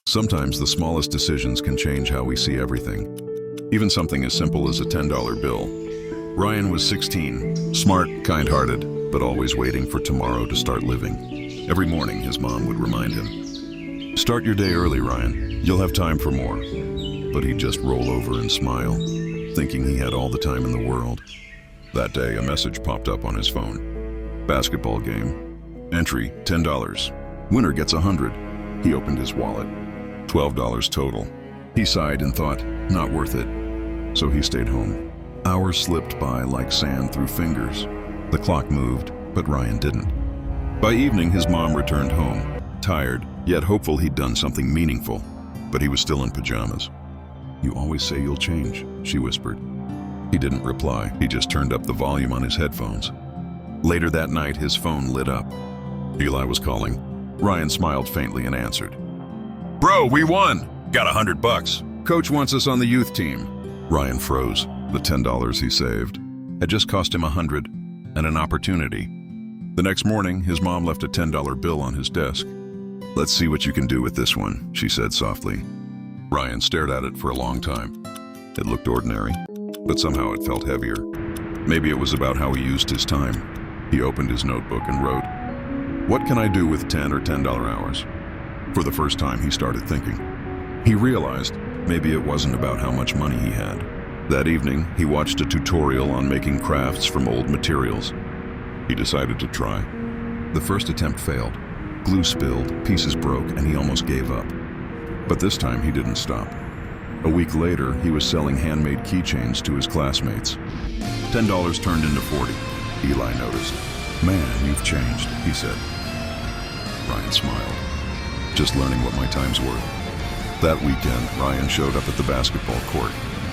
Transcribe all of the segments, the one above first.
Sometimes the smallest decisions can change how we see everything, even something as simple as a $10 bill. Ryan was 16, smart, kind-hearted, but always waiting for tomorrow to start living. Every morning, his mom would remind him, "Start your day early, Ryan. You'll have time for more." But he'd just roll over and smile, thinking he had all the time in the world. That day, a message popped up on his phone. Basketball game. Entry, $10. Winner gets 100. He opened his wallet. $12 total. He sighed and thought, not worth it. So he stayed home. Hours slipped by like sand through fingers. The clock moved, but Ryan didn't. By evening, his mom returned home, tired, yet hopeful he'd done something meaningful. But he was still in pajamas. "You always say you'll change," she whispered. He didn't reply. He just turned up the volume on his headphones. Later that night, his phone lit up. Eli was calling. Ryan smiled faintly and answered. "Bro, we won! Got $100. Coach wants us on the youth team." Ryan froze. The $10 he saved had just cost him 100 and an opportunity. The next morning, his mom left a $10 bill on his desk. "Let's see what you can do with this one," she said softly. Ryan stared at it for a long time. It looked ordinary, but somehow it felt heavier. Maybe it was about how he used his time. He opened his notebook and wrote, "What can I do with 10 or $10 hours?" For the first time, he started thinking. He realized maybe it wasn't about how much money he had. That evening, he watched a tutorial on making crafts from old materials. He decided to try. The first attempt failed. Glue spilled, pieces broke, and he almost gave up. But this time, he didn't stop. A week later, he was selling handmade keychains to his classmates. $10 turned into 40. Eli noticed. "Man, you've changed," he said. Ryan smiled. "Just learning what my time's worth." That weekend, Ryan showed up at the basketball court.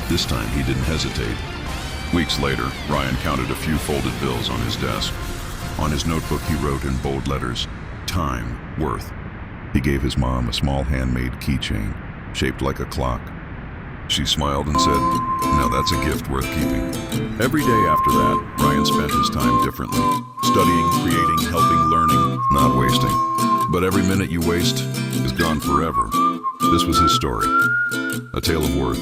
This time, he didn't hesitate. Weeks later, Ryan counted a few folded bills on his desk. On his notebook, he wrote in bold letters, "Time worth." He gave his mom a small handmade keychain, shaped like a clock. She smiled and said, "Now that's a gift worth keeping." Every day after that, Ryan spent his time differently. Studying, creating, helping, learning, not wasting. But every minute you waste is gone forever. This was his story. A tale of worth,